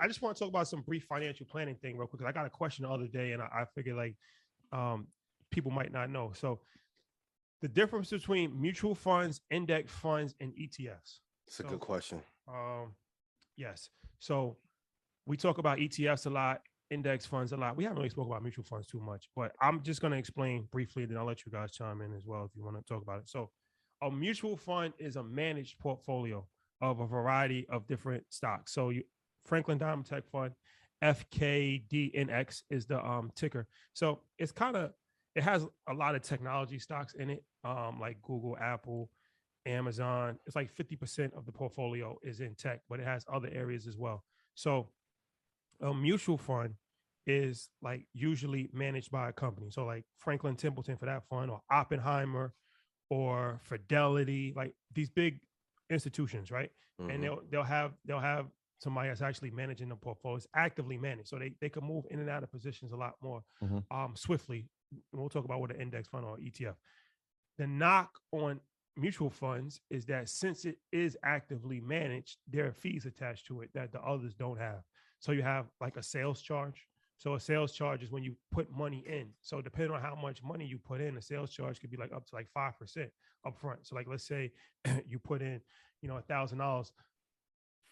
I just want to talk about some brief financial planning thing real quick. I got a question the other day, and I figured like people might not know. So the difference between mutual funds, index funds, and ETFs. It's a good question. Yes. So we talk about ETFs a lot, index funds a lot. We haven't really spoken about mutual funds too much, but I'm just going to explain briefly, then I'll let you guys chime in as well if you want to talk about it. So a mutual fund is a managed portfolio of a variety of different stocks. So Franklin Diamond Tech Fund, FKDNX is the ticker. So it's it has a lot of technology stocks in it, like Google, Apple, Amazon. It's like 50% of the portfolio is in tech, but it has other areas as well. So a mutual fund is like usually managed by a company. So like Franklin Templeton for that fund, or Oppenheimer, or Fidelity, like these big institutions, right? Mm-hmm. And they'll have somebody that's actually managing the portfolio. It's actively managed, so they can move in and out of positions a lot more swiftly. We'll talk about what an index fund or ETF. The knock on mutual funds is that since it is actively managed, there are fees attached to it that the others don't have. So you have like a sales charge. So a sales charge is when you put money in. So depending on how much money you put in, a sales charge could be like up to like 5% upfront. So like, let's say you put in, $1,000,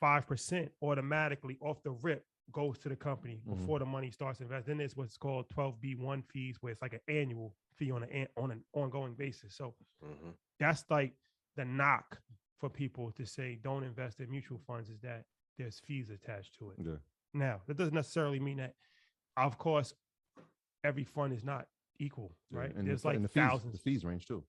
5% automatically off the rip goes to the company before the money starts investing. Then there's what's called 12B1 fees, where it's like an annual fee on an ongoing basis. So that's like the knock for people to say don't invest in mutual funds, is that there's fees attached to it. Yeah. Now, that doesn't necessarily mean that, of course, every fund is not equal, right? And there's like the thousands. The fees range too.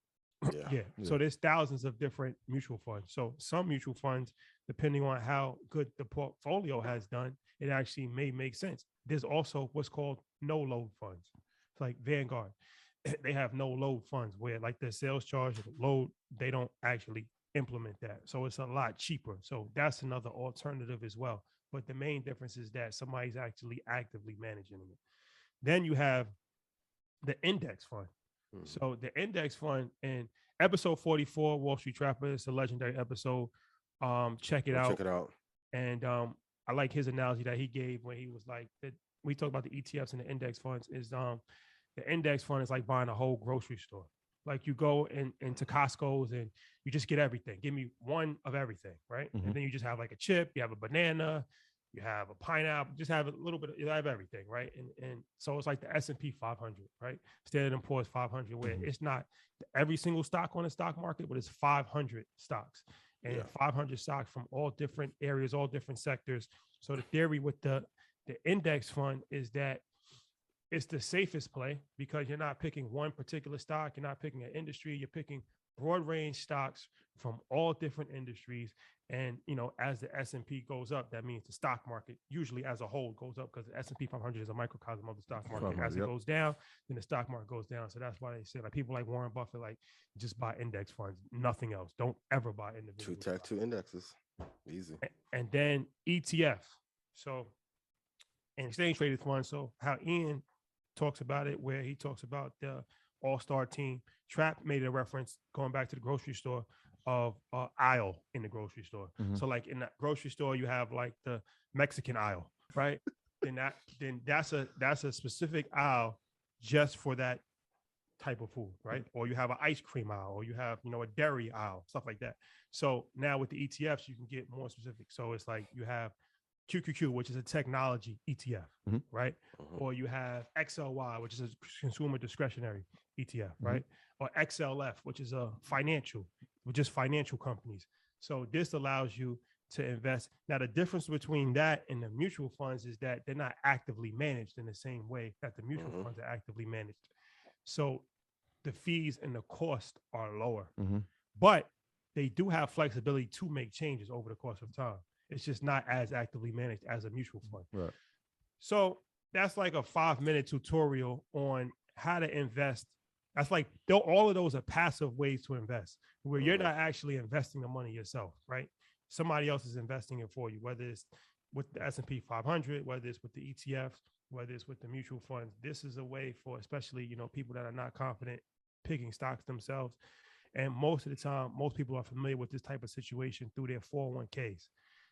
Yeah. So there's thousands of different mutual funds. So some mutual funds, depending on how good the portfolio has done, it actually may make sense. There's also what's called no load funds. It's like Vanguard. They have no load funds where like the sales charge and load, they don't actually implement that. So it's a lot cheaper. So that's another alternative as well. But the main difference is that somebody's actually actively managing it. Then you have the index fund. So the index fund in episode 44, Wall Street Trapper, it's a legendary episode. Check it out. Check it out. And I like his analogy that he gave when he was like, that we talk about the ETFs and the index funds, is the index fund is like buying a whole grocery store. Like you go into Costco's and you just get everything. Give me one of everything, right? And then you just have like a chip, you have a banana, you have a pineapple, just have a little bit, you have everything, right? And so it's like the S&P 500, right? Standard & Poor's 500, where it's not every single stock on the stock market, but it's 500 stocks. And 500 stocks from all different areas, all different sectors. So the theory with the index fund is that it's the safest play because you're not picking one particular stock, you're not picking an industry, you're picking broad range stocks from all different industries. And, as the S&P goes up, that means the stock market usually as a whole goes up, because the S&P 500 is a microcosm of the stock market. As it goes down, then the stock market goes down. So that's why they say, like, people like Warren Buffett, like, just buy index funds, nothing else. Don't ever buy individual. Two indexes. Easy. And then ETF. So an exchange traded fund. So how Ian talks about it, where he talks about the all-star team. Trap made a reference going back to the grocery store of aisle in the grocery store. So like in that grocery store, you have like the Mexican aisle, right? then that's a specific aisle just for that type of food, right? Or you have an ice cream aisle, or you have, a dairy aisle, stuff like that. So now with the ETFs, you can get more specific. So it's like you have QQQ, which is a technology ETF, right? Or you have XLY, which is a consumer discretionary ETF, right? Or XLF, which is a financial, which is financial companies. So this allows you to invest. Now, the difference between that and the mutual funds is that they're not actively managed in the same way that the mutual funds are actively managed. So the fees and the cost are lower, but they do have flexibility to make changes over the course of time. It's just not as actively managed as a mutual fund. Right. So that's like a 5-minute tutorial on how to invest. That's like, all of those are passive ways to invest, where you're not actually investing the money yourself, right? Somebody else is investing it for you, whether it's with the S&P 500, whether it's with the ETFs, whether it's with the mutual funds. This is a way for, especially, people that are not confident picking stocks themselves. And most of the time, most people are familiar with this type of situation through their 401ks.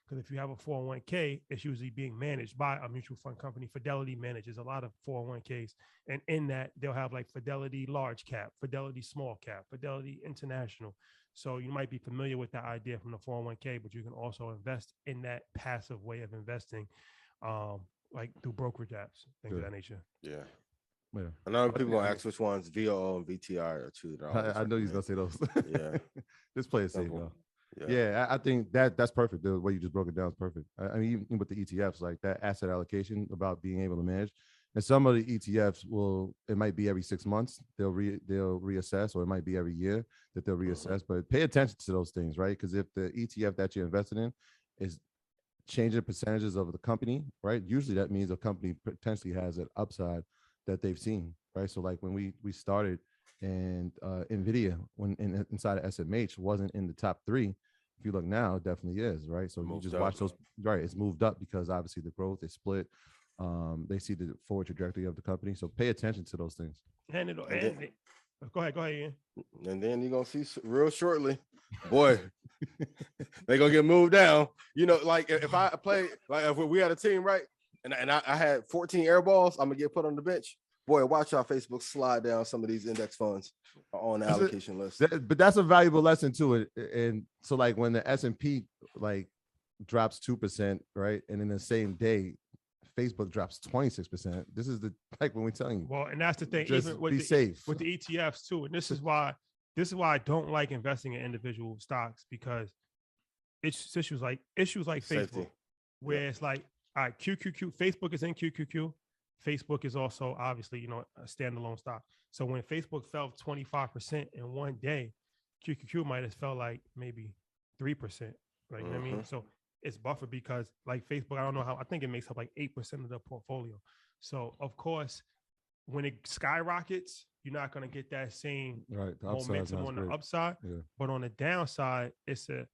Because if you have a 401k, it's usually being managed by a mutual fund company. Fidelity manages a lot of 401ks. And in that, they'll have like Fidelity large cap, Fidelity small cap, Fidelity international. So you might be familiar with that idea from the 401k, but you can also invest in that passive way of investing, like through brokerage apps, things of that nature. Yeah. Yeah. I know people gonna ask which ones VOO and VTI are two. I know you're gonna say those. Yeah. Just play it safe, though. Yeah. Yeah, I think that's perfect. The way you just broke it down is perfect. I mean, even with the ETFs, like that asset allocation about being able to manage. And some of the ETFs it might be every 6 months they'll reassess, or it might be every year that they'll reassess. But pay attention to those things, right? Because if the ETF that you're invested in is changing percentages of the company, right? Usually that means a company potentially has an upside that they've seen, right? So like when we started, and NVIDIA inside of SMH wasn't in the top 3. If you look now, it definitely is, right? So you just watch those, right? It's moved up because obviously the growth is split. They see the forward trajectory of the company. So pay attention to those things. Go ahead, Ian. And then you're gonna see real shortly, boy, they're gonna get moved down. You know, like if I play, like if we had a team, right? And I had 14 air balls, I'm gonna get put on the bench. Boy, watch our Facebook slide down some of these index funds on the allocation list. But that's a valuable lesson too. And so like when the S&P like drops 2%, right? And in the same day, Facebook drops 26%. This is like when we're telling you. Well, and that's the thing. Just even with be safe with the ETFs too. And this is why I don't like investing in individual stocks, because it's issues like Safety. Facebook, where it's like, all right, QQQ, Facebook is in QQQ. Facebook is also obviously, a standalone stock. So when Facebook fell 25% in one day, QQQ might have felt like maybe 3%. Like, you know what I mean? So it's buffered because like Facebook, I don't know how, I think it makes up like 8% of the portfolio. So of course, when it skyrockets, you're not going to get that same momentum on the upside. Yeah. But on the downside, it's a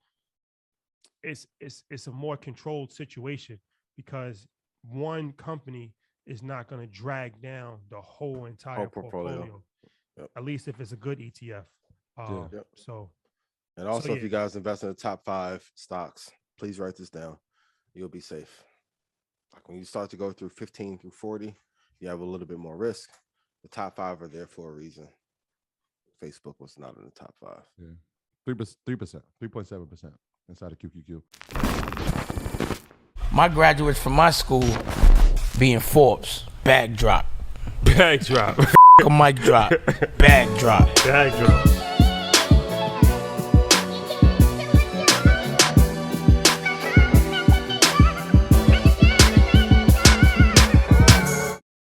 more controlled situation, because one company is not going to drag down the whole entire portfolio. Yep. At least if it's a good ETF. So, and also if you guys invest in the top 5 stocks, please write this down. You'll be safe. Like when you start to go through 15 through 40, you have a little bit more risk. The top 5 are there for a reason. Facebook was not in the top 5. Yeah, 3.7% inside of QQQ. My graduates from my school being Forbes, bag drop. Bag drop. Mic drop, bag drop. Bag drop.